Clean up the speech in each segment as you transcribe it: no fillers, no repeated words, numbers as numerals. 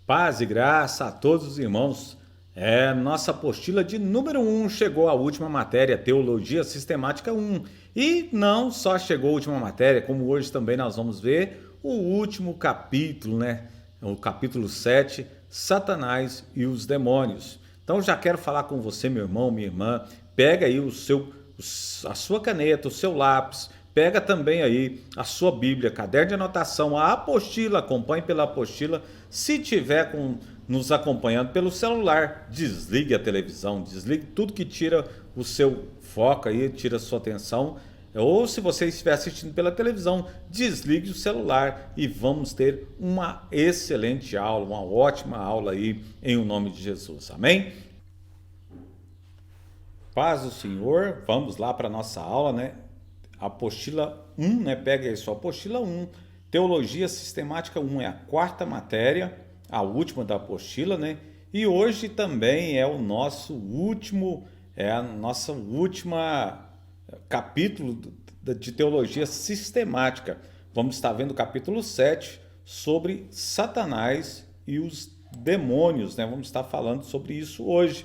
Paz e graça a todos os irmãos. Nossa apostila de número 1 chegou à última matéria, Teologia Sistemática 1. E não só chegou a última matéria, como hoje também nós vamos ver o último capítulo, né? O capítulo 7, Satanás e os Demônios. Então já quero falar com você, meu irmão, minha irmã. Pega aí a sua caneta, o seu lápis. Pega também aí a sua Bíblia, caderno de anotação, a apostila, acompanhe pela apostila. Se tiver nos acompanhando pelo celular, desligue a televisão, desligue tudo que tira o seu foco aí, tira a sua atenção. Ou se você estiver assistindo pela televisão, desligue o celular e vamos ter uma excelente aula, uma ótima aula aí em o nome de Jesus. Amém? Paz do Senhor, vamos lá para a nossa aula, né? Apostila 1, né? Pega aí sua apostila 1. Teologia Sistemática 1 é a quarta matéria, a última da apostila, né? E hoje também é o nosso último, a nossa última capítulo de teologia sistemática. Vamos estar vendo o capítulo 7 sobre Satanás e os demônios, né? Vamos estar falando sobre isso hoje.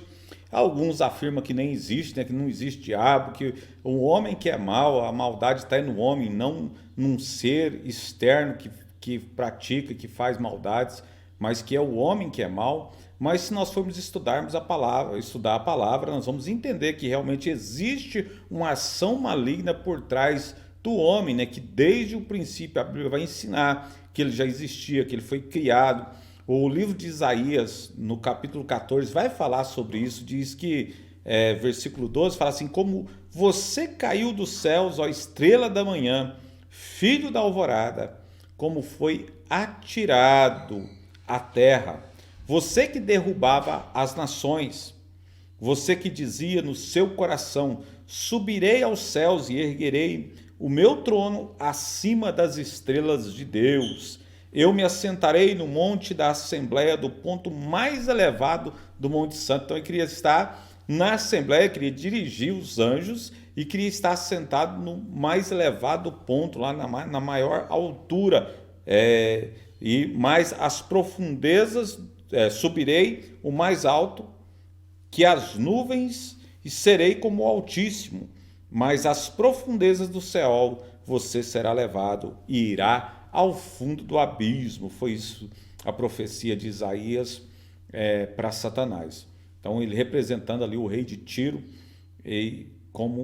Alguns afirmam que nem existe, né? Que não existe diabo, que o homem que é mau, a maldade está no homem, não num ser externo que pratica, que faz maldades, mas que é o homem que é mau. Mas se nós formos estudar a palavra, nós vamos entender que realmente existe uma ação maligna por trás do homem, né? Que desde o princípio a Bíblia vai ensinar que ele já existia, que ele foi criado. O livro de Isaías, no capítulo 14, vai falar sobre isso, diz que, versículo 12, fala assim, como você caiu dos céus, ó estrela da manhã, filho da alvorada, como foi atirado à terra. Você que derrubava as nações, você que dizia no seu coração, subirei aos céus e erguerei o meu trono acima das estrelas de Deus. Eu me assentarei no monte da Assembleia, do ponto mais elevado do Monte Santo. Então, eu queria estar na Assembleia, queria dirigir os anjos e queria estar sentado no mais elevado ponto, lá na maior altura. E mais as profundezas, subirei o mais alto que as nuvens e serei como o Altíssimo. Mas as profundezas do céu você será levado e irá ao fundo do abismo. Foi isso a profecia de Isaías para Satanás. Então ele representando ali o rei de Tiro e como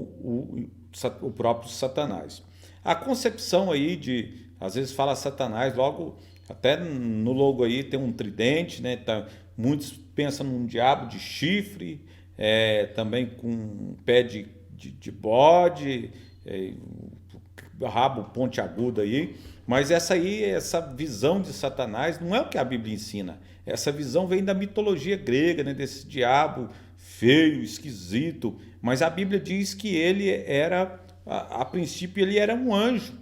o próprio Satanás. A concepção aí às vezes fala Satanás, logo até no logo aí tem um tridente, né? Muitos pensam num diabo de chifre, também com um pé de bode, rabo pontiagudo aí, mas essa visão de Satanás não é o que a Bíblia ensina. Essa visão vem da mitologia grega, né, desse diabo feio, esquisito, mas a Bíblia diz que ele era, a princípio ele era um anjo,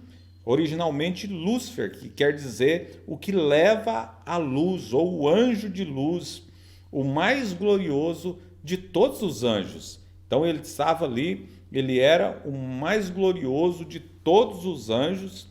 originalmente Lúcifer, que quer dizer o que leva à luz, ou o anjo de luz, o mais glorioso de todos os anjos. Então ele estava ali, ele era o mais glorioso de todos os anjos,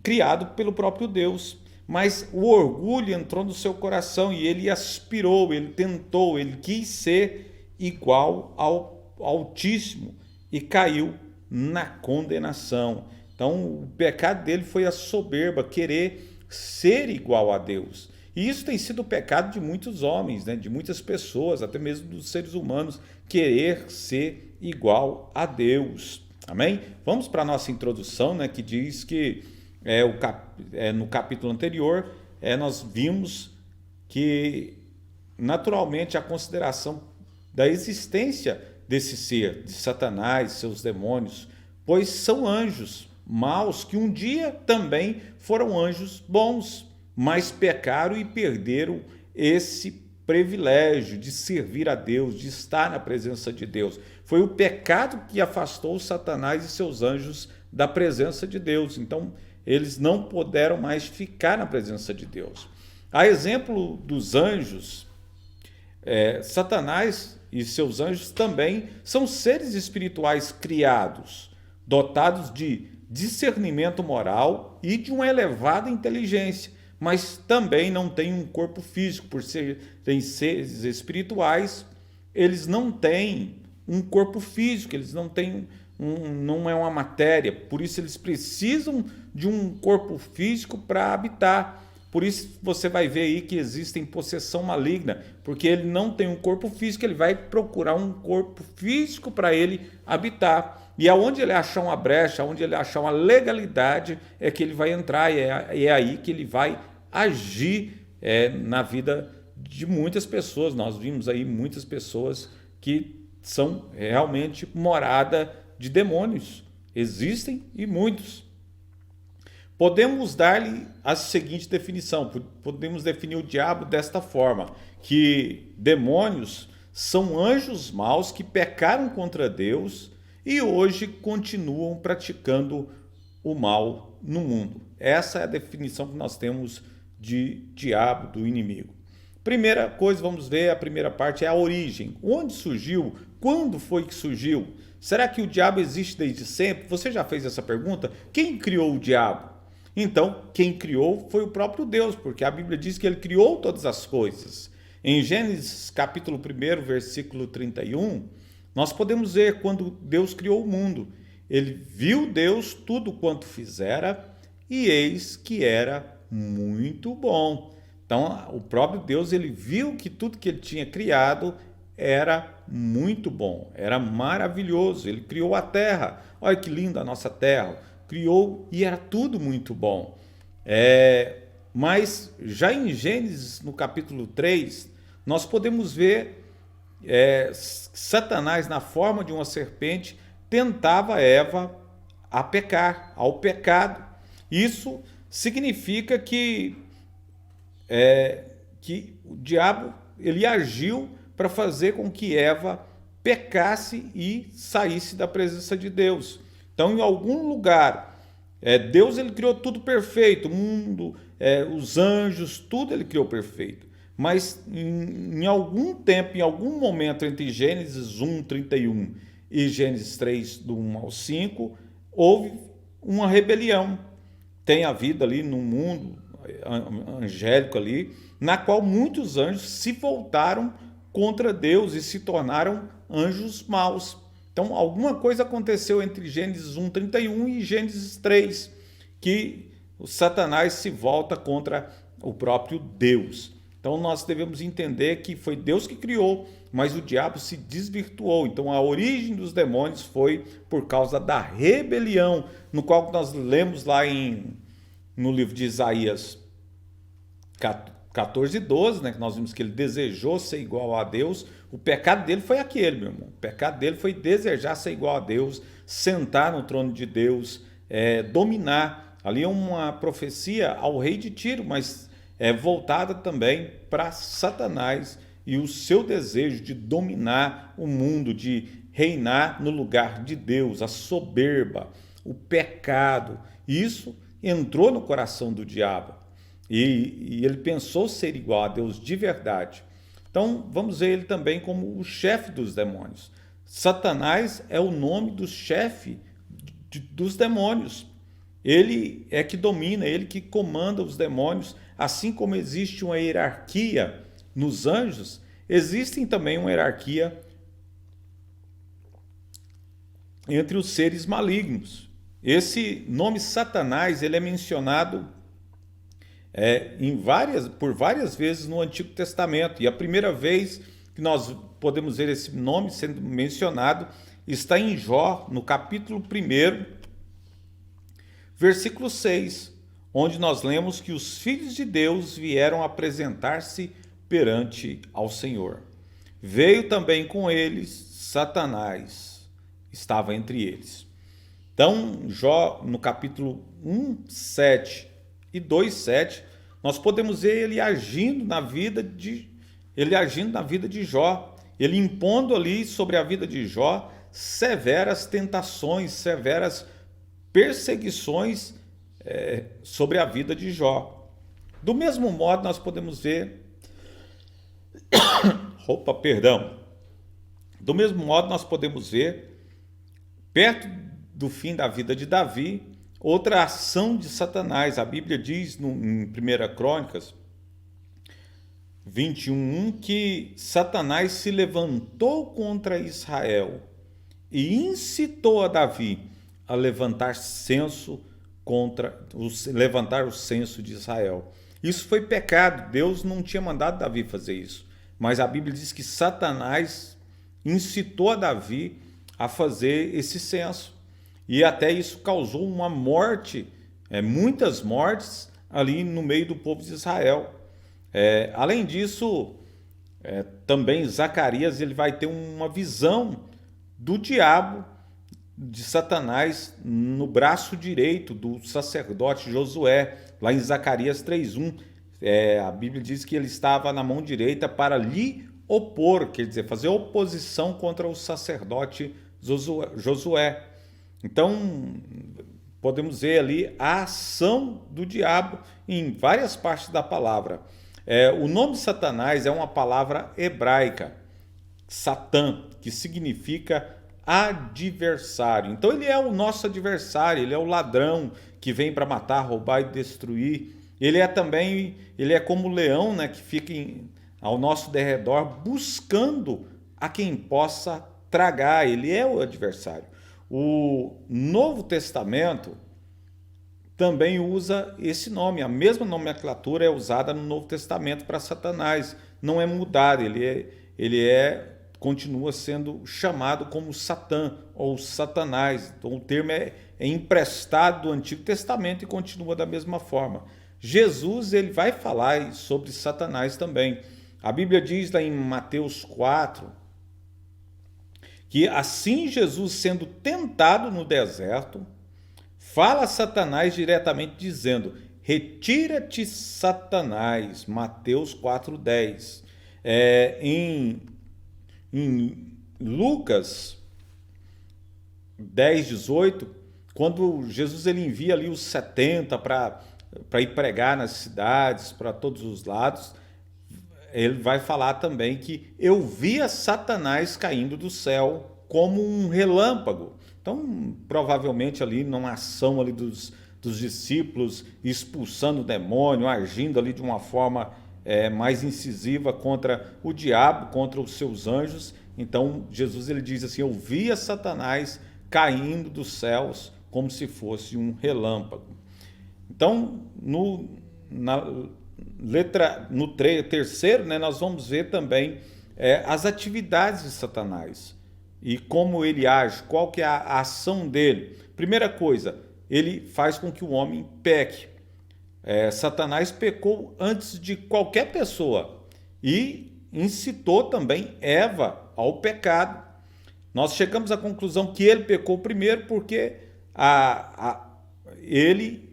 criado pelo próprio Deus. Mas o orgulho entrou no seu coração e ele aspirou, ele tentou, ele quis ser igual ao Altíssimo e caiu na condenação. Então o pecado dele foi a soberba, querer ser igual a Deus. E isso tem sido o pecado de muitos homens, né? De muitas pessoas, até mesmo dos seres humanos, querer ser igual a Deus. Amém? Vamos para a nossa introdução, né? Que diz que no capítulo anterior nós vimos que naturalmente a consideração da existência desse ser, de Satanás, seus demônios, pois são anjos maus que um dia também foram anjos bons, mas pecaram e perderam esse privilégio de servir a Deus, de estar na presença de Deus. Foi o pecado que afastou Satanás e seus anjos da presença de Deus. Então, eles não puderam mais ficar na presença de Deus. A exemplo dos anjos, Satanás e seus anjos também são seres espirituais criados, dotados de discernimento moral e de uma elevada inteligência, mas também não têm um corpo físico, por serem seres espirituais, eles não têm um corpo físico, eles não têm não é uma matéria, por isso eles precisam de um corpo físico para habitar. Por isso você vai ver aí que existem possessão maligna, porque ele não tem um corpo físico, ele vai procurar um corpo físico para ele habitar. E aonde ele achar uma brecha, aonde ele achar uma legalidade, é que ele vai entrar, e é aí que ele vai agir na vida de muitas pessoas. Nós vimos aí muitas pessoas que são realmente morada de demônios. Existem e muitos. Podemos dar-lhe a seguinte definição, podemos definir o diabo desta forma, que demônios são anjos maus que pecaram contra Deus e hoje continuam praticando o mal no mundo. Essa é a definição que nós temos de diabo, do inimigo. Primeira coisa, vamos ver, a primeira parte é a origem. Onde surgiu? Quando foi que surgiu? Será que o diabo existe desde sempre? Você já fez essa pergunta? Quem criou o diabo? Então, quem criou foi o próprio Deus, porque a Bíblia diz que ele criou todas as coisas. Em Gênesis capítulo 1, versículo 31, nós podemos ver quando Deus criou o mundo. Ele viu Deus tudo quanto fizera e eis que era muito bom. Então, o próprio Deus, ele viu que tudo que ele tinha criado era muito bom, era maravilhoso. Ele criou a terra. Olha que linda a nossa terra. Criou e era tudo muito bom. Mas já em Gênesis, no capítulo 3, nós podemos ver Satanás, na forma de uma serpente, tentava Eva a pecar, ao pecado. Isso significa que o diabo ele agiu para fazer com que Eva pecasse e saísse da presença de Deus. Então, em algum lugar, Deus ele criou tudo perfeito, o mundo, os anjos, tudo ele criou perfeito. Mas em algum tempo, em algum momento entre Gênesis 1, 31 e Gênesis 3, do 1 ao 5, houve uma rebelião. Tem havido ali no mundo angélico ali, na qual muitos anjos se voltaram contra Deus e se tornaram anjos maus. Então, alguma coisa aconteceu entre Gênesis 1, 31 e Gênesis 3, que o Satanás se volta contra o próprio Deus. Então, nós devemos entender que foi Deus que criou, mas o diabo se desvirtuou. Então, a origem dos demônios foi por causa da rebelião, no qual nós lemos lá no livro de Isaías 14, 12, né, que nós vimos que ele desejou ser igual a Deus. O pecado dele foi aquele, meu irmão. O pecado dele foi desejar ser igual a Deus, sentar no trono de Deus, dominar. Ali é uma profecia ao rei de Tiro, mas é voltada também para Satanás e o seu desejo de dominar o mundo, de reinar no lugar de Deus, a soberba, o pecado. Isso entrou no coração do diabo e ele pensou ser igual a Deus de verdade. Então, vamos ver ele também como o chefe dos demônios. Satanás é o nome do chefe dos demônios. Ele é que domina, ele que comanda os demônios. Assim como existe uma hierarquia nos anjos, existe também uma hierarquia entre os seres malignos. Esse nome Satanás ele é mencionado por várias vezes no Antigo Testamento. E a primeira vez que nós podemos ver esse nome sendo mencionado está em Jó, no capítulo 1, versículo 6, onde nós lemos que os filhos de Deus vieram apresentar-se perante ao Senhor. Veio também com eles Satanás, estava entre eles. Então, Jó, no capítulo 1, 7 e 2, 7, nós podemos ver ele agindo na vida de Jó, ele impondo ali sobre a vida de Jó severas tentações, severas perseguições sobre a vida de Jó. Do mesmo modo, nós podemos ver do mesmo modo, nós podemos ver perto do fim da vida de Davi, outra ação de Satanás. A Bíblia diz em 1 Crônicas 21, que Satanás se levantou contra Israel e incitou a Davi a levantar o censo de Israel. Isso foi pecado. Deus não tinha mandado Davi fazer isso. Mas a Bíblia diz que Satanás incitou a Davi a fazer esse censo. E até isso causou uma morte, muitas mortes ali no meio do povo de Israel. Além disso, também Zacarias ele vai ter uma visão do diabo, de Satanás, no braço direito do sacerdote Josué, lá em Zacarias 3:1. A Bíblia diz que ele estava na mão direita para lhe opor, quer dizer, fazer oposição contra o sacerdote Josué. Então, podemos ver ali a ação do diabo em várias partes da palavra. O nome de Satanás é uma palavra hebraica, Satã, que significa adversário. Então ele é o nosso adversário, ele é o ladrão que vem para matar, roubar e destruir. Ele é como o leão, né, que fica ao nosso derredor buscando a quem possa tragar. Ele é o adversário. O Novo Testamento também usa esse nome, a mesma nomenclatura é usada no Novo Testamento para Satanás, não é mudado, ele continua sendo chamado como Satã ou Satanás. Então o termo é emprestado do Antigo Testamento e continua da mesma forma. Jesus ele vai falar sobre Satanás também. A Bíblia diz lá em Mateus 4 que assim Jesus sendo tentado no deserto, fala a Satanás diretamente dizendo: retira-te, Satanás. Mateus 4:10. Em Lucas 10:18, quando Jesus ele envia ali os 70 para ir pregar nas cidades, para todos os lados, ele vai falar também que eu via Satanás caindo do céu como um relâmpago. Então, provavelmente ali numa ação ali dos discípulos, expulsando o demônio, agindo ali de uma forma mais incisiva contra o diabo, contra os seus anjos. Então, Jesus ele diz assim: eu via Satanás caindo dos céus como se fosse um relâmpago. Então, no terceiro, né, nós vamos ver também as atividades de Satanás e como ele age, qual que é a ação dele. Primeira coisa, ele faz com que o homem peque. Satanás pecou antes de qualquer pessoa e incitou também Eva ao pecado. Nós chegamos à conclusão que ele pecou primeiro porque ele,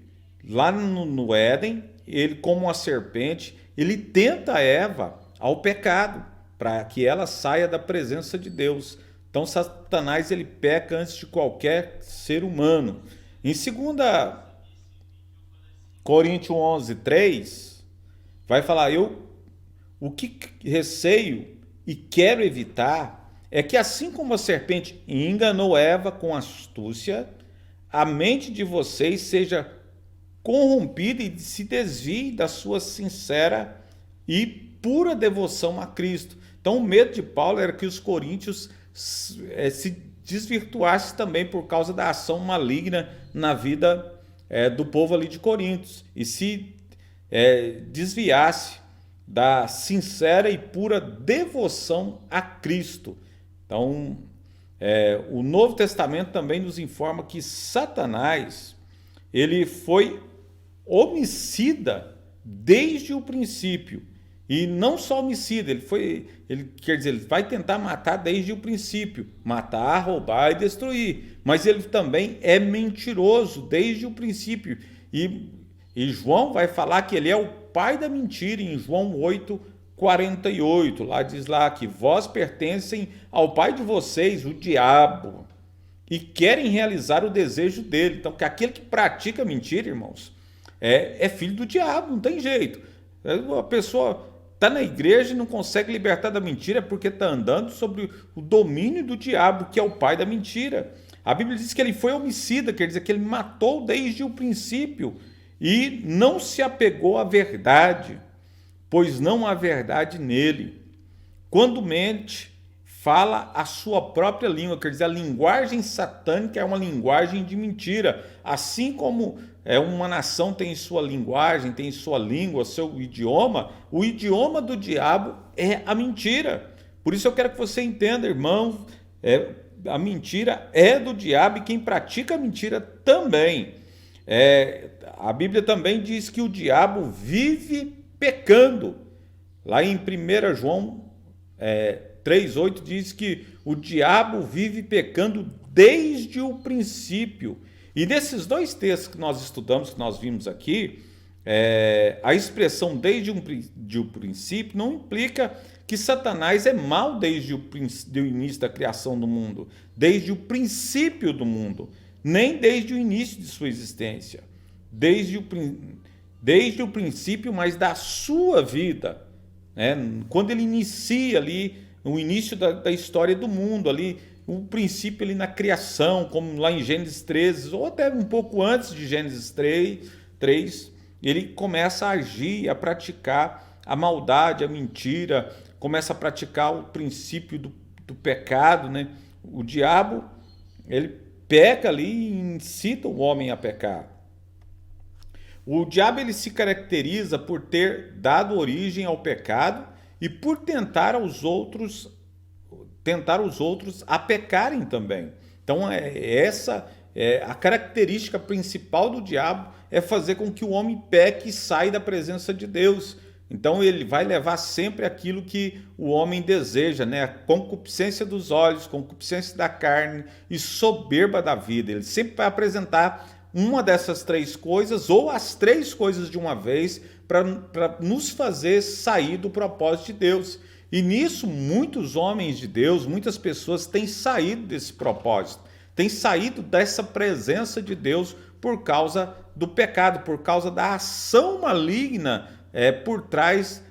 lá no Éden, ele como uma serpente, ele tenta Eva ao pecado, para que ela saia da presença de Deus. Então Satanás ele peca antes de qualquer ser humano. Em 2 Coríntios 11:3, vai falar: o que receio e quero evitar é que assim como a serpente enganou Eva com astúcia, a mente de vocês seja corrompida e se desvie da sua sincera e pura devoção a Cristo. Então o medo de Paulo era que os coríntios se desvirtuassem também por causa da ação maligna na vida do povo ali de Coríntios e se desviasse da sincera e pura devoção a Cristo. Então, o Novo Testamento também nos informa que Satanás ele foi homicida desde o princípio. E não só homicida, ele vai tentar matar desde o princípio, matar, roubar e destruir. Mas ele também é mentiroso desde o princípio. E João vai falar que ele é o pai da mentira em João 8:48. Lá diz lá que vós pertencem ao pai de vocês, o diabo, e querem realizar o desejo dele. Então, que aquele que pratica mentira, irmãos, é filho do diabo, não tem jeito. A pessoa está na igreja e não consegue libertar da mentira porque está andando sobre o domínio do diabo, que é o pai da mentira. A Bíblia diz que ele foi homicida, quer dizer que ele matou desde o princípio e não se apegou à verdade, pois não há verdade nele. Quando mente, fala a sua própria língua, quer dizer, a linguagem satânica é uma linguagem de mentira. Assim como uma nação tem sua linguagem, tem sua língua, seu idioma, o idioma do diabo é a mentira. Por isso eu quero que você entenda, irmão, a mentira é do diabo e quem pratica a mentira também. A Bíblia também diz que o diabo vive pecando. Lá em 1 João 3,8 diz que o diabo vive pecando desde o princípio. E desses dois textos que nós estudamos, que nós vimos aqui, a expressão desde o princípio não implica que Satanás é mau desde o início da criação do mundo, desde o princípio do mundo, nem desde o início de sua existência, desde o princípio, mas da sua vida, né? Quando ele inicia ali, o início da história do mundo, ali, o princípio ali na criação, como lá em Gênesis 13, ou até um pouco antes de Gênesis 3, ele começa a agir, a praticar a maldade, a mentira, começa a praticar o princípio do pecado, né? O diabo, ele peca ali e incita o homem a pecar. O diabo ele se caracteriza por ter dado origem ao pecado e por tentar os outros a pecarem também. Então essa é a característica principal do diabo, é fazer com que o homem peque e saia da presença de Deus. Então ele vai levar sempre aquilo que o homem deseja, né? A concupiscência dos olhos, concupiscência da carne e soberba da vida. Ele sempre vai apresentar uma dessas três coisas ou as três coisas de uma vez para nos fazer sair do propósito de Deus. E nisso muitos homens de Deus, muitas pessoas têm saído desse propósito, têm saído dessa presença de Deus por causa do pecado, por causa da ação maligna por trás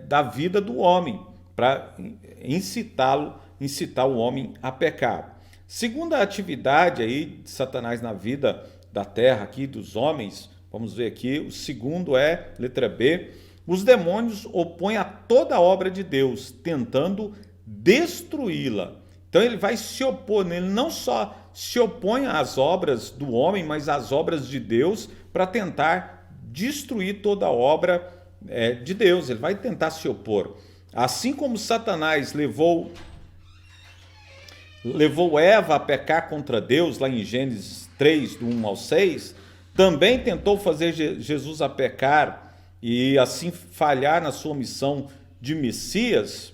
da vida do homem, para incitar o homem a pecar. Segunda atividade aí de Satanás na vida da terra aqui, dos homens, vamos ver aqui, o segundo letra B, os demônios opõem a toda a obra de Deus, tentando destruí-la. Então ele vai se opor, ele não só se opõe às obras do homem, mas às obras de Deus, para tentar destruir toda a obra de Deus. Ele vai tentar se opor. Assim como Satanás levou Eva a pecar contra Deus, lá em Gênesis 3, do 1 ao 6, também tentou fazer Jesus a pecar e assim falhar na sua missão de Messias.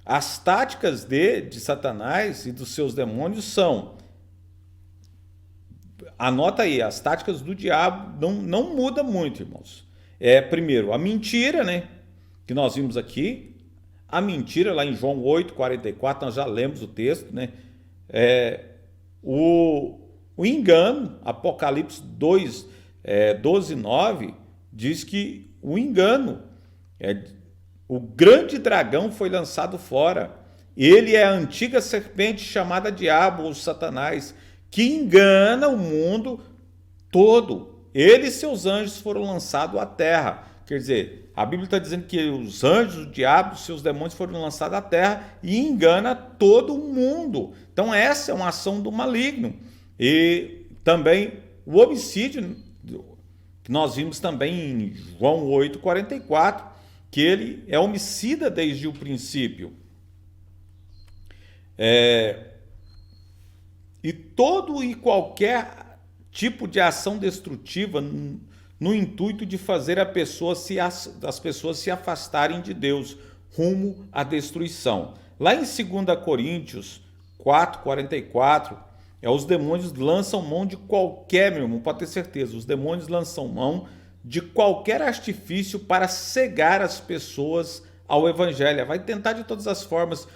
As táticas de Satanás e dos seus demônios são, anota aí, as táticas do diabo não muda muito, irmãos. Primeiro, a mentira, né, que nós vimos aqui, a mentira lá em João 8:44, nós já lemos o texto, né, o engano, Apocalipse 12:9, diz que o engano, o grande dragão foi lançado fora. Ele é a antiga serpente chamada Diabo ou Satanás, que engana o mundo todo. Ele e seus anjos foram lançados à terra. Quer dizer, a Bíblia está dizendo que os anjos, o diabo, seus demônios foram lançados à terra e engana todo o mundo. Então essa é uma ação do maligno. E também o homicídio, que nós vimos também em João 8:44, que ele é homicida desde o princípio. E todo e qualquer tipo de ação destrutiva no intuito de fazer as pessoas se afastarem de Deus, rumo à destruição. Lá em 2 Coríntios 4:44, os demônios lançam mão de qualquer, meu irmão, pode ter certeza, os demônios lançam mão de qualquer artifício para cegar as pessoas ao evangelho. Vai tentar de todas as formas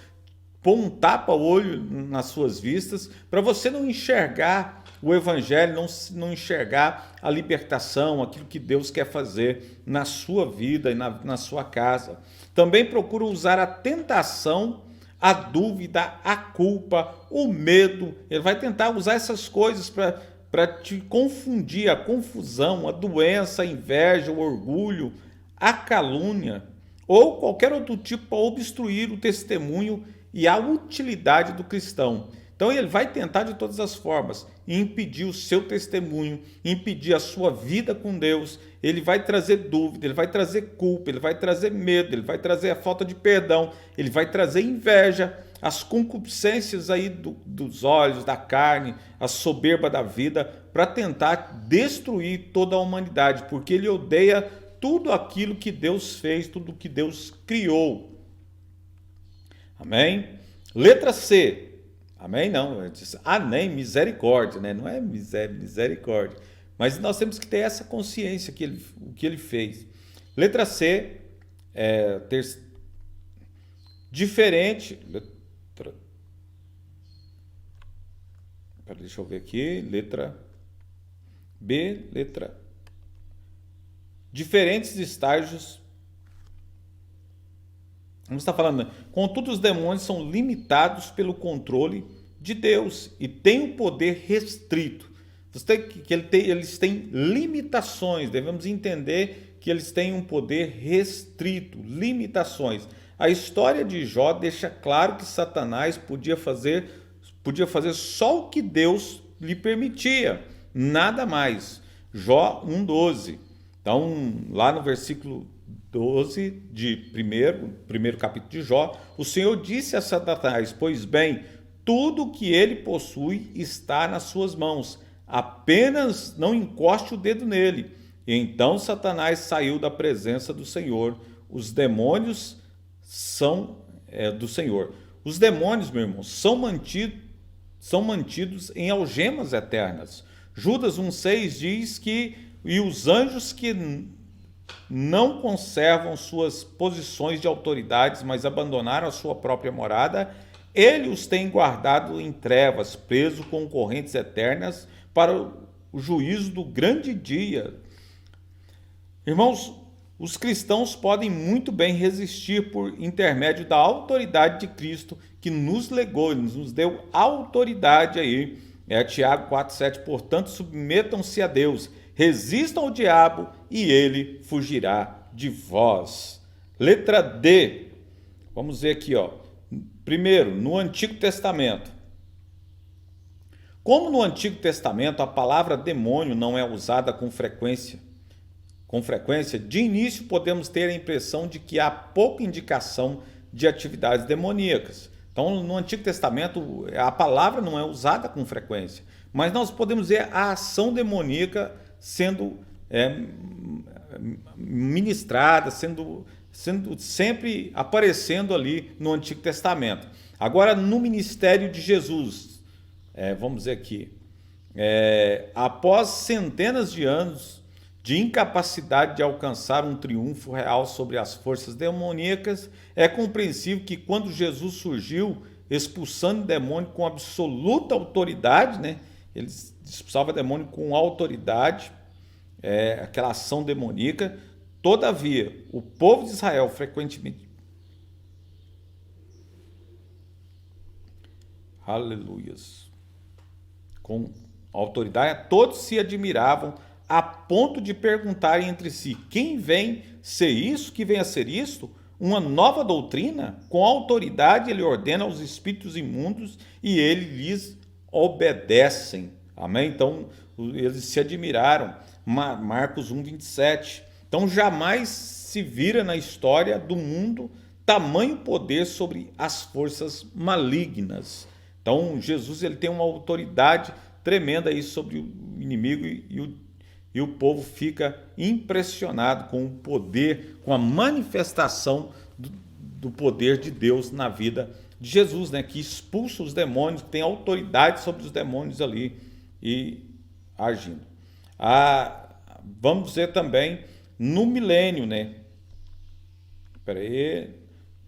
pôr um tapa-olho nas suas vistas para você não enxergar o evangelho, não enxergar a libertação, aquilo que Deus quer fazer na sua vida e na sua casa. Também procura usar a tentação a dúvida, a culpa, o medo. Ele vai tentar usar essas coisas para te confundir, a confusão, a doença, a inveja, o orgulho, a calúnia ou qualquer outro tipo para obstruir o testemunho e a utilidade do cristão. Então ele vai tentar de todas as formas impedir o seu testemunho, impedir a sua vida com Deus. Ele vai trazer dúvida, ele vai trazer culpa, ele vai trazer medo, ele vai trazer a falta de perdão, ele vai trazer inveja, as concupiscências aí dos olhos, da carne, a soberba da vida, para tentar destruir toda a humanidade, porque ele odeia tudo aquilo que Deus fez, tudo que Deus criou. Amém? Letra C. Amém? Não, nem misericórdia, né? Não é misericórdia. Mas nós temos que ter essa consciência que o que ele fez. Letra C, diferente. Deixa eu ver aqui. Letra B, diferentes estágios. Vamos estar falando, contudo, os demônios são limitados pelo controle de Deus e têm um poder restrito. Eles têm limitações, devemos entender que eles têm um poder restrito, limitações. A história de Jó deixa claro que Satanás podia fazer só o que Deus lhe permitia, nada mais. Jó 1,12. Então, lá no versículo 12 de primeiro capítulo de Jó, o Senhor disse a Satanás: pois bem, tudo que ele possui está nas suas mãos, apenas não encoste o dedo nele. E então Satanás saiu da presença do Senhor. Os demônios são do Senhor. Os demônios, meu irmão, são mantidos em algemas eternas. Judas 1,6 diz que e os anjos que não conservam suas posições de autoridades, mas abandonaram a sua própria morada, ele os tem guardado em trevas, preso com correntes eternas para o juízo do grande dia. Irmãos, os cristãos podem muito bem resistir por intermédio da autoridade de Cristo que nos legou, ele nos deu autoridade aí. Tiago 4,7, portanto, submetam-se a Deus, resistam ao diabo e ele fugirá de vós. Letra D. Vamos ver aqui, ó. Primeiro, no Antigo Testamento. Como no Antigo Testamento a palavra demônio não é usada com frequência, de início podemos ter a impressão de que há pouca indicação de atividades demoníacas. Então, no Antigo Testamento, a palavra não é usada com frequência, mas nós podemos ver a ação demoníaca sendo ministrada, sendo sempre aparecendo ali no Antigo Testamento. Agora, no ministério de Jesus, vamos dizer aqui, após centenas de anos de incapacidade de alcançar um triunfo real sobre as forças demoníacas, é compreensível que quando Jesus surgiu, expulsando demônio com absoluta autoridade, né? Ele expulsava demônio com autoridade, aquela ação demoníaca. Todavia, o povo de Israel frequentemente, aleluias, com autoridade, todos se admiravam a ponto de perguntarem entre si: quem vem ser isso, que vem a ser isto? Uma nova doutrina? Com autoridade ele ordena aos espíritos imundos e eles lhes obedecem. Amém? Então, eles se admiraram. Marcos 1,27. Então, jamais se vira na história do mundo tamanho poder sobre as forças malignas. Então, Jesus ele tem uma autoridade tremenda aí sobre o inimigo e o povo fica impressionado com o poder, com a manifestação do poder de Deus na vida de Jesus, né? Que expulsa os demônios, que tem autoridade sobre os demônios ali e agindo. Vamos dizer também no milênio, né?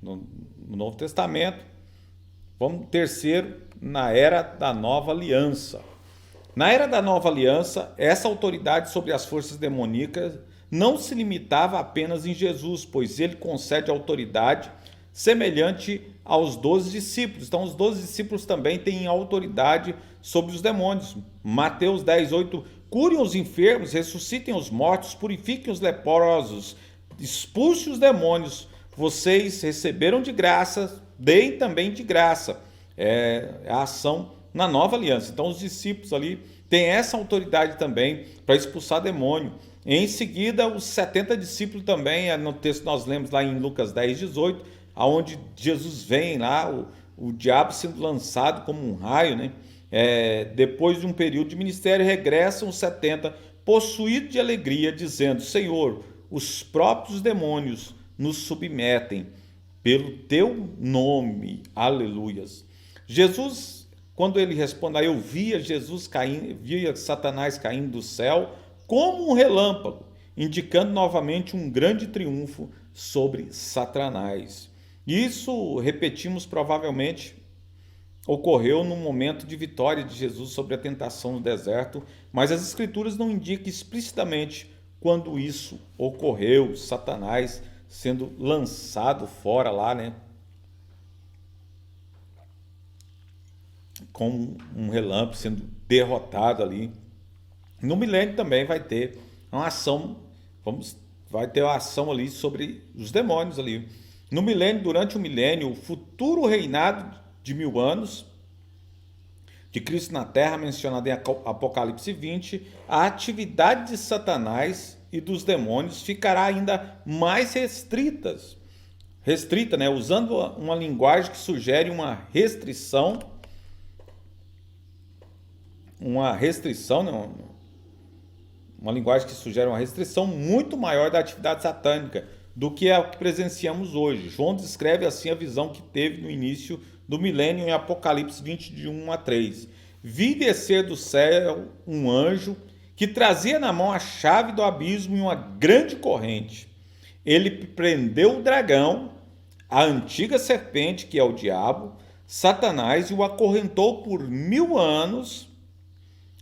No Novo Testamento. Vamos terceiro, na era da Nova Aliança. Na era da Nova Aliança, essa autoridade sobre as forças demoníacas não se limitava apenas em Jesus, pois ele concede autoridade semelhante aos 12 discípulos. Então, os 12 discípulos também têm autoridade sobre os demônios. Mateus 10:8, curem os enfermos, ressuscitem os mortos, purifiquem os leprosos, expulsem os demônios. Vocês receberam de graça, deem também de graça. É a ação na nova aliança. Então, os discípulos ali têm essa autoridade também para expulsar demônio. Em seguida, os 70 discípulos também, no texto que nós lemos lá em Lucas 10:18, onde Jesus vem lá, o diabo sendo lançado como um raio, né? Depois de um período de ministério, regressam os 70, possuídos de alegria, dizendo: Senhor, os próprios demônios nos submetem pelo teu nome. Aleluias. Jesus, quando ele responde, eu via Jesus caindo, via Satanás caindo do céu como um relâmpago, indicando novamente um grande triunfo sobre Satanás. Isso, repetimos, provavelmente ocorreu no momento de vitória de Jesus sobre a tentação no deserto, mas as Escrituras não indicam explicitamente quando isso ocorreu, Satanás sendo lançado fora lá, né? Com um relâmpago, sendo derrotado ali. No milênio também vai ter uma ação, vai ter uma ação ali sobre os demônios ali. No milênio, durante o milênio, o futuro reinado de 1000 anos de Cristo na Terra, mencionado em Apocalipse 20, a atividade de Satanás e dos demônios ficará ainda mais restrita, né? Usando uma linguagem que sugere uma restrição, né? Uma linguagem que sugere uma restrição muito maior da atividade satânica do que a que presenciamos hoje. João descreve assim a visão que teve no início do milênio em Apocalipse 20, de 1 a 3. Vi descer do céu um anjo que trazia na mão a chave do abismo e uma grande corrente. Ele prendeu o dragão, a antiga serpente, que é o diabo, Satanás, e o acorrentou por 1000 anos.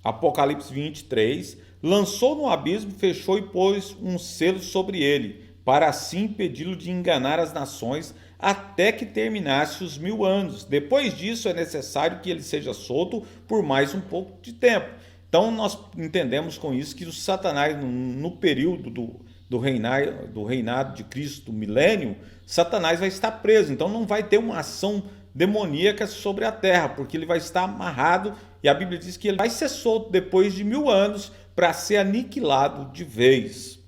Apocalipse 23, lançou no abismo, fechou e pôs um selo sobre ele, para assim impedi-lo de enganar as nações até que terminasse os 1000 anos. Depois disso é necessário que ele seja solto por mais um pouco de tempo. Então nós entendemos com isso que o Satanás, no período do reinado de Cristo, do milênio, Satanás vai estar preso. Então não vai ter uma ação demoníaca sobre a terra, porque ele vai estar amarrado, e a Bíblia diz que ele vai ser solto depois de 1000 anos para ser aniquilado de vez.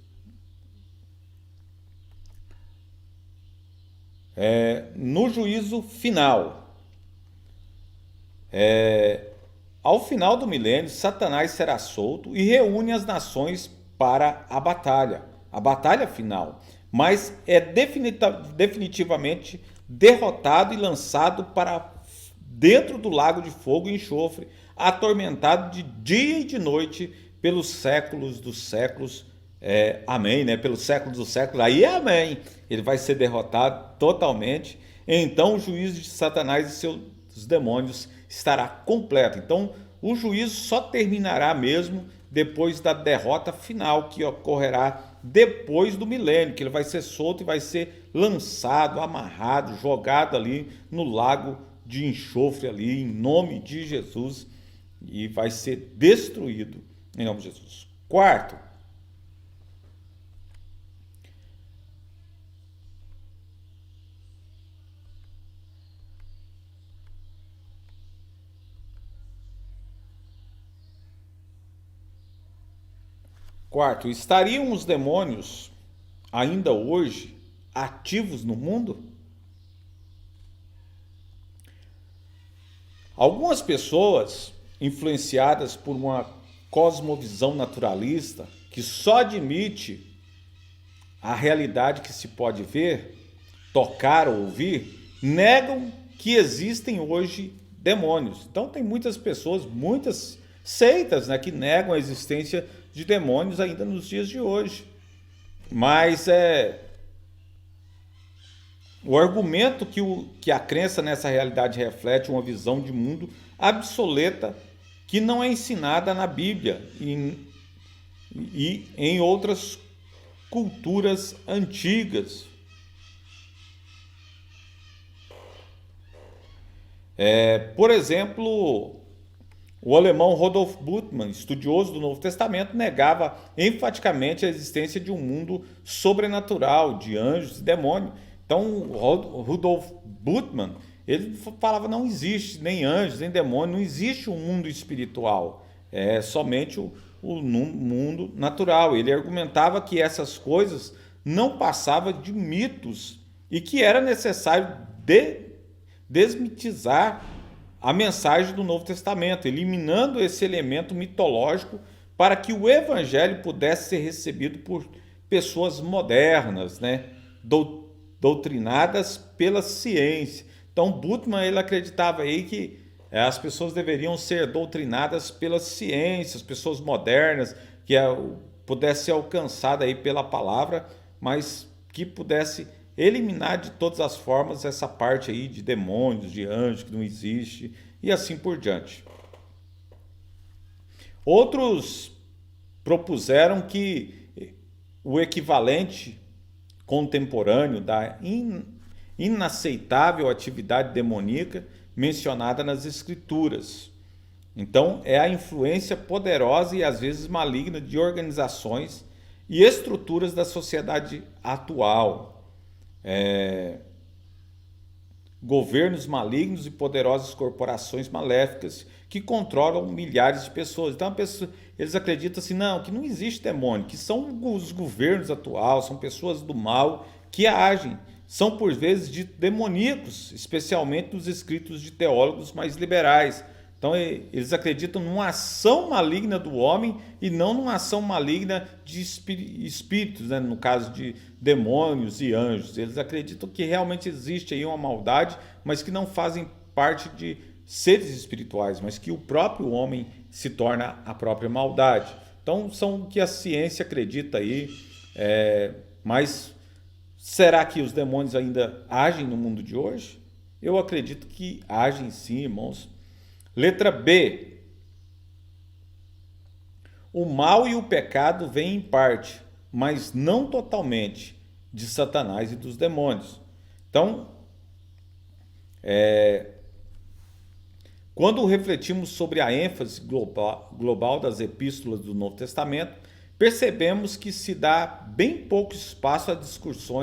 No juízo final, ao final do milênio, Satanás será solto e reúne as nações para a batalha final, mas é definitivamente derrotado e lançado para dentro do lago de fogo e enxofre, atormentado de dia e de noite pelos séculos dos séculos. Amém, né? Pelos séculos dos séculos, aí é amém. Ele vai ser derrotado totalmente. Então o juízo de Satanás e seus demônios estará completo. Então o juízo só terminará mesmo depois da derrota final, que ocorrerá depois do milênio, que ele vai ser solto e vai ser lançado, amarrado, jogado ali no lago de enxofre ali, em nome de Jesus, e vai ser destruído em nome de Jesus. Quarto, estariam os demônios ainda hoje ativos no mundo? Algumas pessoas, influenciadas por uma cosmovisão naturalista, que só admite a realidade que se pode ver, tocar ou ouvir, negam que existem hoje demônios. Então tem muitas pessoas, muitas seitas, né, que negam a existência de demônios ainda nos dias de hoje. Mas o argumento que a crença nessa realidade reflete uma visão de mundo obsoleta que não é ensinada na Bíblia e em outras culturas antigas. Por exemplo, o alemão Rudolf Bultmann, estudioso do Novo Testamento, negava enfaticamente a existência de um mundo sobrenatural, de anjos e demônios. Então, Rudolf Bultmann, ele falava não existe nem anjos, nem demônios, não existe um mundo espiritual, é somente o mundo natural. Ele argumentava que essas coisas não passavam de mitos e que era necessário desmitizar a mensagem do Novo Testamento, eliminando esse elemento mitológico para que o evangelho pudesse ser recebido por pessoas modernas, né? Doutrinadas pela ciência. Então, Bultmann, ele acreditava aí que as pessoas deveriam ser doutrinadas pela ciência, as pessoas modernas, que pudesse ser alcançada aí pela palavra, mas que pudesse eliminar de todas as formas essa parte aí de demônios, de anjos que não existe e assim por diante. Outros propuseram que o equivalente contemporâneo da inaceitável atividade demoníaca mencionada nas Escrituras. Então, é a influência poderosa e às vezes maligna de organizações e estruturas da sociedade atual. Governos malignos e poderosas corporações maléficas que controlam milhares de pessoas. Então eles acreditam assim, não, que não existe demônio, que são os governos atuais, são pessoas do mal que agem, são por vezes demoníacos, especialmente nos escritos de teólogos mais liberais. Então eles acreditam numa ação maligna do homem e não numa ação maligna de espíritos, né? No caso de demônios e anjos. Eles acreditam que realmente existe aí uma maldade, mas que não fazem parte de seres espirituais, mas que o próprio homem se torna a própria maldade. Então são o que a ciência acredita aí, mas será que os demônios ainda agem no mundo de hoje? Eu acredito que agem sim, irmãos. Letra B. O mal e o pecado vêm em parte, mas não totalmente, de Satanás e dos demônios. Então, quando refletimos sobre a ênfase global das epístolas do Novo Testamento, percebemos que se dá bem pouco espaço a discussão,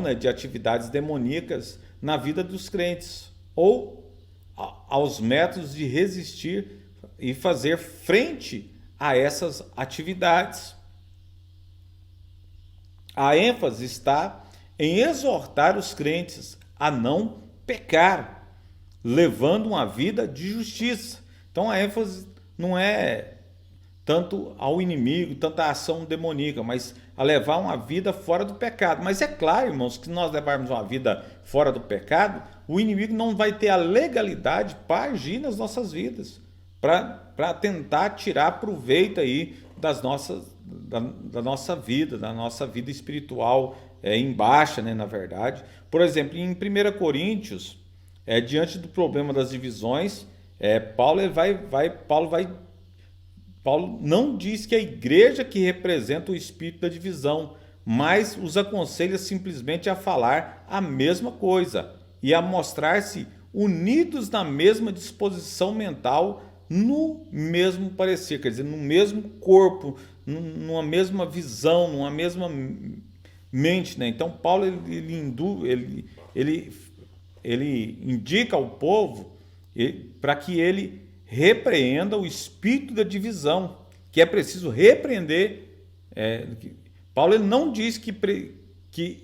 né, de atividades demoníacas na vida dos crentes, ou aos métodos de resistir e fazer frente a essas atividades. A ênfase está em exortar os crentes a não pecar, levando uma vida de justiça. Então a ênfase não é tanto ao inimigo, tanto à ação demoníaca, mas a levar uma vida fora do pecado. Mas é claro, irmãos, que se nós levarmos uma vida fora do pecado, o inimigo não vai ter a legalidade para agir nas nossas vidas, para tentar tirar proveito aí da nossa vida espiritual em baixa, né, na verdade. Por exemplo, em 1 Coríntios, diante do problema das divisões, Paulo não diz que a igreja que representa o espírito da divisão, mas os aconselha simplesmente a falar a mesma coisa e a mostrar-se unidos na mesma disposição mental, no mesmo parecer, quer dizer, no mesmo corpo, numa mesma visão, numa mesma mente, né? Então Paulo ele indica ao povo para que ele repreenda o espírito da divisão, que é preciso repreender. Paulo ele não diz que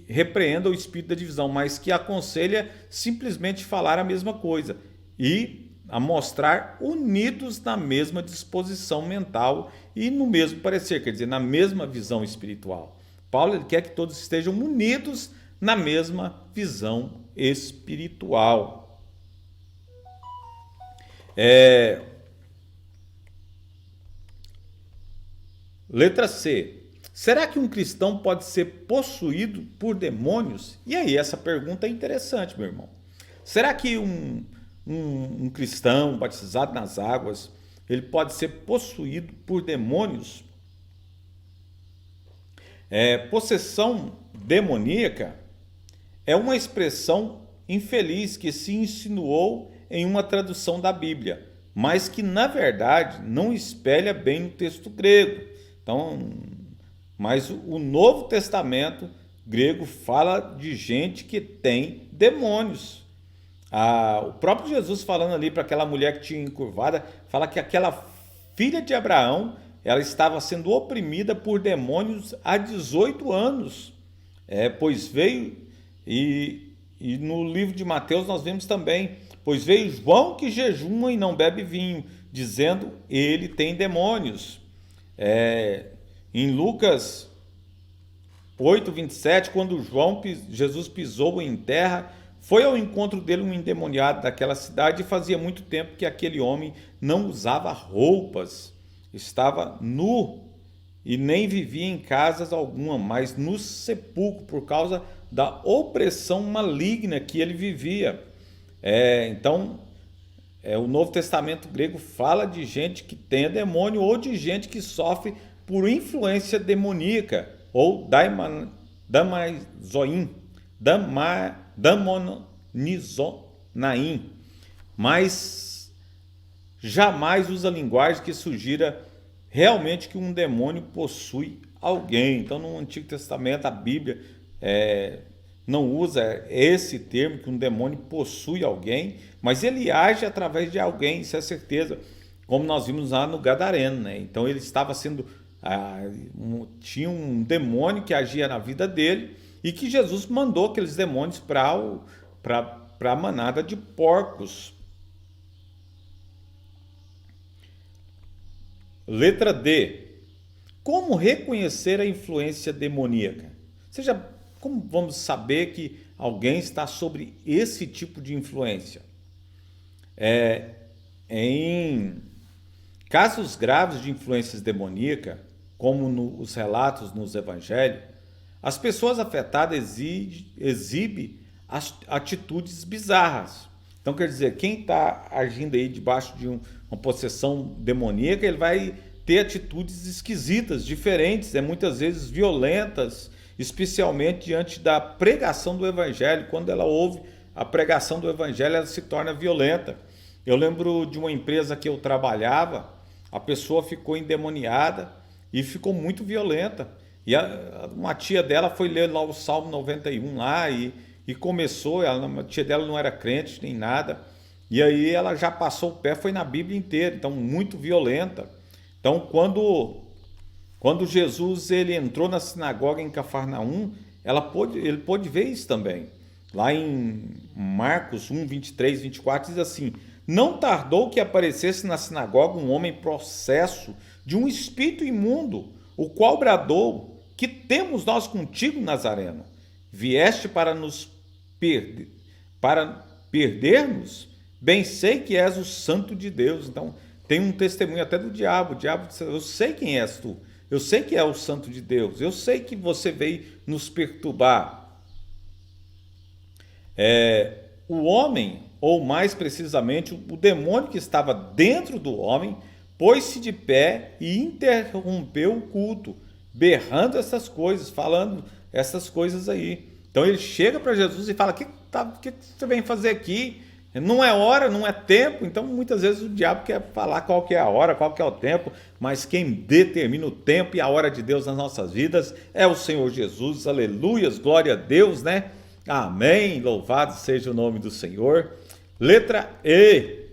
repreenda o espírito da divisão, mas que aconselha simplesmente falar a mesma coisa e a mostrar unidos na mesma disposição mental e no mesmo parecer, quer dizer, na mesma visão espiritual. Paulo ele quer que todos estejam unidos na mesma visão espiritual. Letra C. Será que um cristão pode ser possuído por demônios? E aí, essa pergunta é interessante, meu irmão. Será que um cristão batizado nas águas, ele pode ser possuído por demônios? Possessão demoníaca é uma expressão infeliz que se insinuou em uma tradução da Bíblia, mas que na verdade não espelha bem o texto grego. Então, mas o Novo Testamento grego fala de gente que tem demônios. O próprio Jesus falando ali para aquela mulher que tinha encurvada, fala que aquela filha de Abraão, ela estava sendo oprimida por demônios há 18 anos. Pois veio, e no livro de Mateus nós vemos também, pois veio João que jejuma e não bebe vinho, dizendo, ele tem demônios. Em Lucas 8:27, quando Jesus pisou em terra, foi ao encontro dele um endemoniado daquela cidade e fazia muito tempo que aquele homem não usava roupas, estava nu e nem vivia em casas alguma, mas no sepulcro por causa da opressão maligna que ele vivia. Então, o Novo Testamento grego fala de gente que tem demônio ou de gente que sofre por influência demoníaca ou damonizonaim, mas jamais usa linguagem que sugira realmente que um demônio possui alguém. Então, no Antigo Testamento, a Bíblia não usa esse termo, que um demônio possui alguém, mas ele age através de alguém, isso é certeza, como nós vimos lá no Gadareno, né? Então, ele estava sendo... tinha um demônio que agia na vida dele e que Jesus mandou aqueles demônios para a manada de porcos. Letra D. Como reconhecer a influência demoníaca? Ou seja, como vamos saber que alguém está sobre esse tipo de influência? Em casos graves de influências demoníacas, como os relatos nos evangelhos, as pessoas afetadas exibem atitudes bizarras. Então, quer dizer, quem está agindo aí debaixo de uma possessão demoníaca, ele vai ter atitudes esquisitas, diferentes, muitas vezes violentas, especialmente diante da pregação do evangelho. Quando ela ouve a pregação do evangelho, ela se torna violenta. Eu lembro de uma empresa que eu trabalhava, a pessoa ficou endemoniada e ficou muito violenta. E uma tia dela foi ler lá o Salmo 91 lá e começou, a tia dela não era crente nem nada, e aí ela já passou o pé, foi na Bíblia inteira, então muito violenta. Então quando Jesus ele entrou na sinagoga em Cafarnaum, ele pôde ver isso também. Lá em Marcos 1, 23, 24 diz assim: não tardou que aparecesse na sinagoga um homem possesso de um espírito imundo, o qual bradou: que temos nós contigo, Nazareno? Vieste para perder-nos? Bem sei que és o Santo de Deus. Então, tem um testemunho até do diabo. O diabo disse: eu sei quem és tu. Eu sei que é o Santo de Deus. Eu sei que você veio nos perturbar. O homem, ou mais precisamente, o demônio que estava dentro do homem, pôs-se de pé e interrompeu o culto, berrando essas coisas, falando essas coisas aí. Então ele chega para Jesus e fala: o que você vem fazer aqui? Não é hora, não é tempo. Então muitas vezes o diabo quer falar qual que é a hora, qual que é o tempo, mas quem determina o tempo e a hora de Deus nas nossas vidas é o Senhor Jesus. Aleluias, glória a Deus, né? Amém, louvado seja o nome do Senhor. Letra E.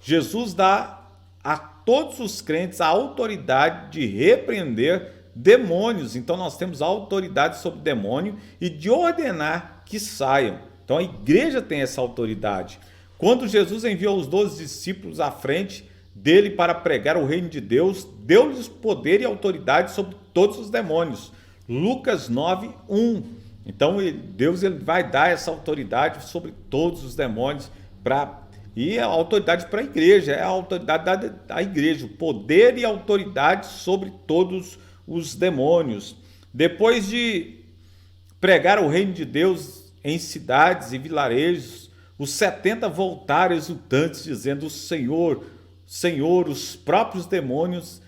Jesus dá a todos os crentes a autoridade de repreender demônios. Então nós temos a autoridade sobre o demônio e de ordenar que saiam. Então a igreja tem essa autoridade. Quando Jesus enviou os 12 discípulos à frente dele para pregar o reino de Deus, deu-lhes poder e autoridade sobre todos os demônios. Lucas 9, 1. Então Deus ele vai dar essa autoridade sobre todos os demônios e a autoridade para a igreja, é a autoridade da igreja, o poder e autoridade sobre todos os demônios. Depois de pregar o reino de Deus em cidades e vilarejos, os 70 voltaram exultantes, dizendo: Senhor, os próprios demônios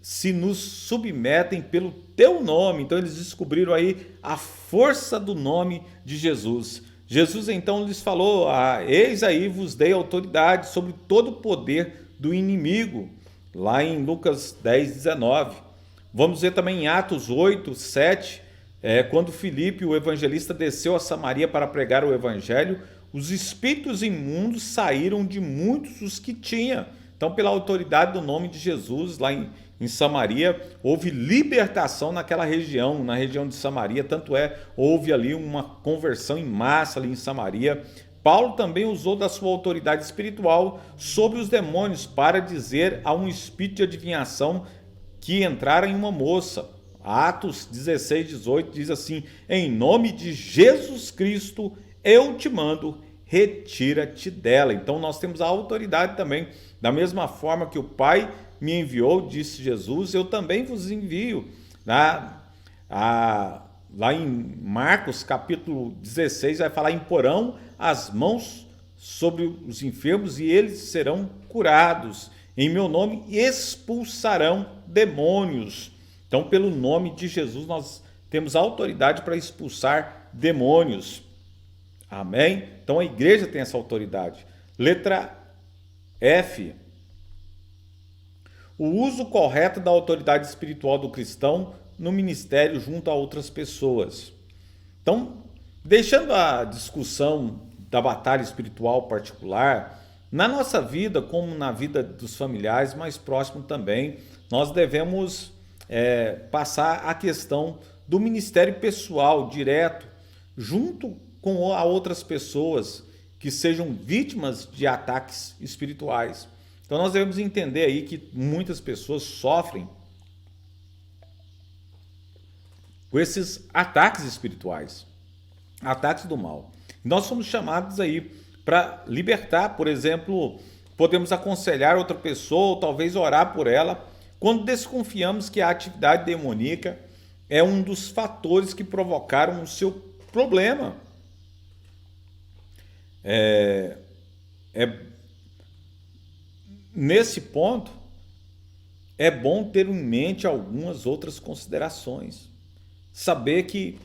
se nos submetem pelo teu nome. Então eles descobriram aí a força do nome de Jesus. Jesus então lhes falou: eis aí vos dei autoridade sobre todo o poder do inimigo, lá em Lucas 10, 19. Vamos ver também em Atos 8, 7, quando Filipe, o evangelista, desceu a Samaria para pregar o evangelho, os espíritos imundos saíram de muitos os que tinha. Então, pela autoridade do nome de Jesus, lá em Samaria, houve libertação naquela região, na região de Samaria, tanto houve ali uma conversão em massa ali em Samaria. Paulo também usou da sua autoridade espiritual sobre os demônios para dizer a um espírito de adivinhação que entrara em uma moça. Atos 16, 18 diz assim: em nome de Jesus Cristo eu te mando, retira-te dela. Então nós temos a autoridade também, da mesma forma que o Pai me enviou, disse Jesus, eu também vos envio. Lá em Marcos capítulo 16 vai falar: imporão as mãos sobre os enfermos e eles serão curados. Em meu nome expulsarão demônios. Então, pelo nome de Jesus, nós temos autoridade para expulsar demônios. Amém? Então, a igreja tem essa autoridade. Letra F. O uso correto da autoridade espiritual do cristão no ministério junto a outras pessoas. Então, deixando a discussão da batalha espiritual particular, na nossa vida, como na vida dos familiares mais próximos também, nós devemos passar a questão do ministério pessoal direto, junto com a outras pessoas que sejam vítimas de ataques espirituais. Então nós devemos entender aí que muitas pessoas sofrem com esses ataques espirituais, ataques do mal. Nós somos chamados aí para libertar. Por exemplo, podemos aconselhar outra pessoa ou talvez orar por ela quando desconfiamos que a atividade demoníaca é um dos fatores que provocaram o seu problema. Nesse ponto, é bom ter em mente algumas outras considerações. Saber que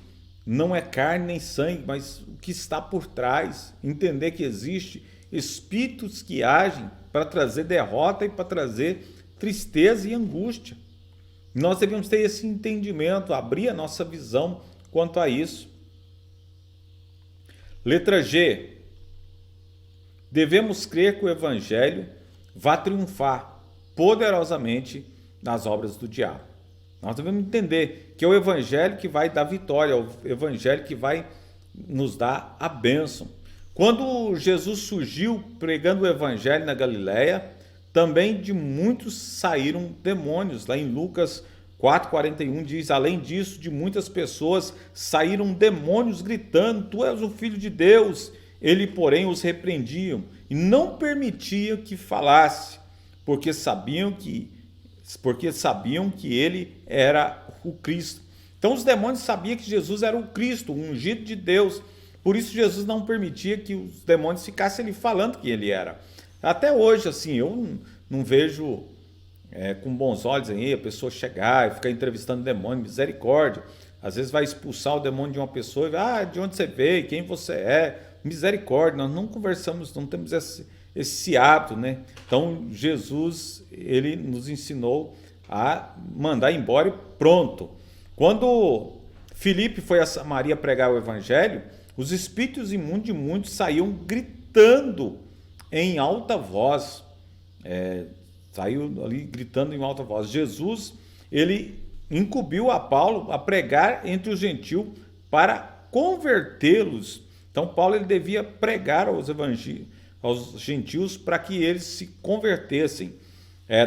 não é carne nem sangue, mas o que está por trás. Entender que existe espíritos que agem para trazer derrota e para trazer tristeza e angústia. Nós devemos ter esse entendimento, abrir a nossa visão quanto a isso. Letra G. Devemos crer que o Evangelho vai triunfar poderosamente nas obras do diabo. Nós devemos entender que é o Evangelho que vai dar vitória, é o Evangelho que vai nos dar a bênção. Quando Jesus surgiu pregando o Evangelho na Galileia, também de muitos saíram demônios. Lá em Lucas 4,41 diz: além disso, de muitas pessoas saíram demônios gritando: tu és o Filho de Deus. Ele, porém, os repreendiam e não permitia que falasse, porque sabiam que ele era o Cristo. Então os demônios sabiam que Jesus era o Cristo, o ungido de Deus. Por isso Jesus não permitia que os demônios ficassem ali falando que ele era. Até hoje, assim, eu não vejo com bons olhos aí a pessoa chegar e ficar entrevistando demônio, misericórdia. Às vezes vai expulsar o demônio de uma pessoa e de onde você veio, quem você é, misericórdia. Nós não conversamos, não temos esse hábito, né? Então Jesus, ele nos ensinou a mandar embora e pronto. Quando Filipe foi a Samaria pregar o evangelho, os espíritos imundos de muitos saíam gritando em alta voz. Saiu ali gritando em alta voz. Jesus, ele incumbiu a Paulo a pregar entre os gentios para convertê-los. Então Paulo ele devia pregar aos gentios para que eles se convertessem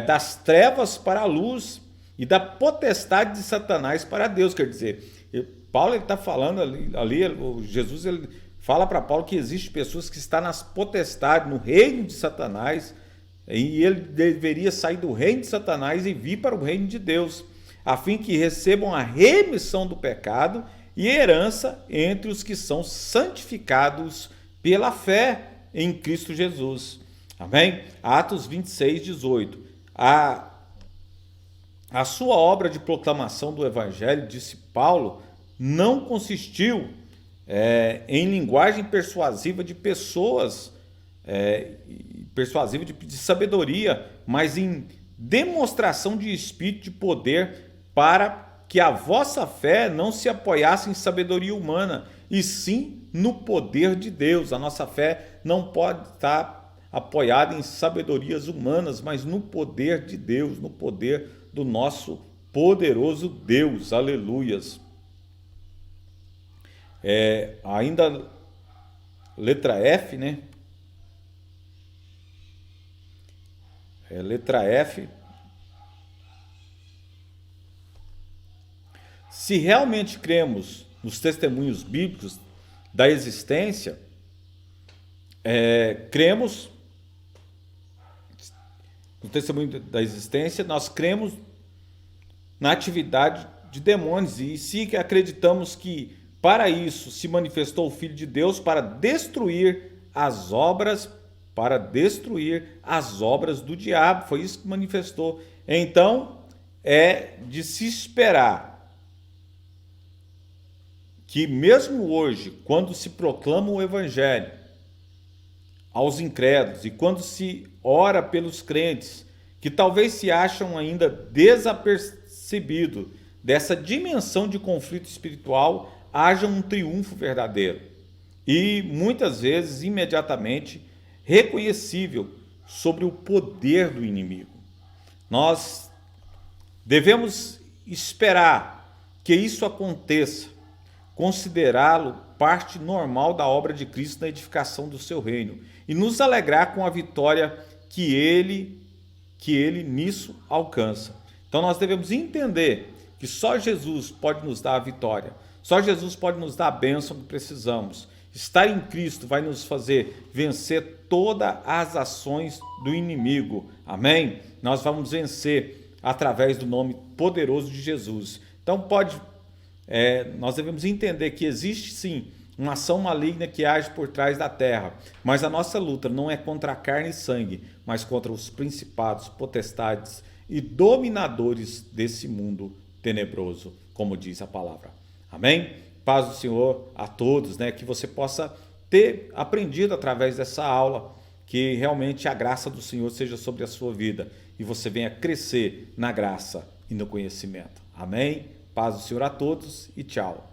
das trevas para a luz e da potestade de Satanás para Deus. Quer dizer, Paulo está falando ali, Jesus ele fala para Paulo que existe pessoas que estão nas potestades, no reino de Satanás, e ele deveria sair do reino de Satanás e vir para o reino de Deus, a fim que recebam a remissão do pecado e herança entre os que são santificados pela fé em Cristo Jesus. Amém? Atos 26, 18. A sua obra de proclamação do Evangelho, disse Paulo, não consistiu em linguagem persuasiva de pessoas, persuasiva de sabedoria, mas em demonstração de espírito de poder, para que a vossa fé não se apoiasse em sabedoria humana, e sim no poder de Deus. A nossa fé não pode estar apoiada em sabedorias humanas, mas no poder de Deus, no poder do nosso poderoso Deus. Aleluias. Ainda letra F, né? Letra F. Se realmente cremos nos testemunhos bíblicos da existência, cremos no testemunho da existência, nós cremos na atividade de demônios, e se acreditamos que para isso se manifestou o Filho de Deus, para destruir as obras do diabo. Foi isso que manifestou. Então, é de se esperar que mesmo hoje, quando se proclama o Evangelho aos incrédulos e quando se ora pelos crentes, que talvez se acham ainda desapercebidos dessa dimensão de conflito espiritual, haja um triunfo verdadeiro e muitas vezes imediatamente reconhecível sobre o poder do inimigo. Nós devemos esperar que isso aconteça, considerá-lo parte normal da obra de Cristo na edificação do seu reino e nos alegrar com a vitória que ele nisso alcança. Então nós devemos entender que só Jesus pode nos dar a vitória, só Jesus pode nos dar a bênção que precisamos. Estar em Cristo vai nos fazer vencer todas as ações do inimigo. Amém? Nós vamos vencer através do nome poderoso de Jesus. Então nós devemos entender que existe sim uma ação maligna que age por trás da terra, mas a nossa luta não é contra a carne e sangue, mas contra os principados, potestades e dominadores desse mundo tenebroso, como diz a palavra. Amém? Paz do Senhor a todos, né? Que você possa ter aprendido através dessa aula, que realmente a graça do Senhor seja sobre a sua vida e você venha crescer na graça e no conhecimento. Amém? Paz do Senhor a todos e tchau.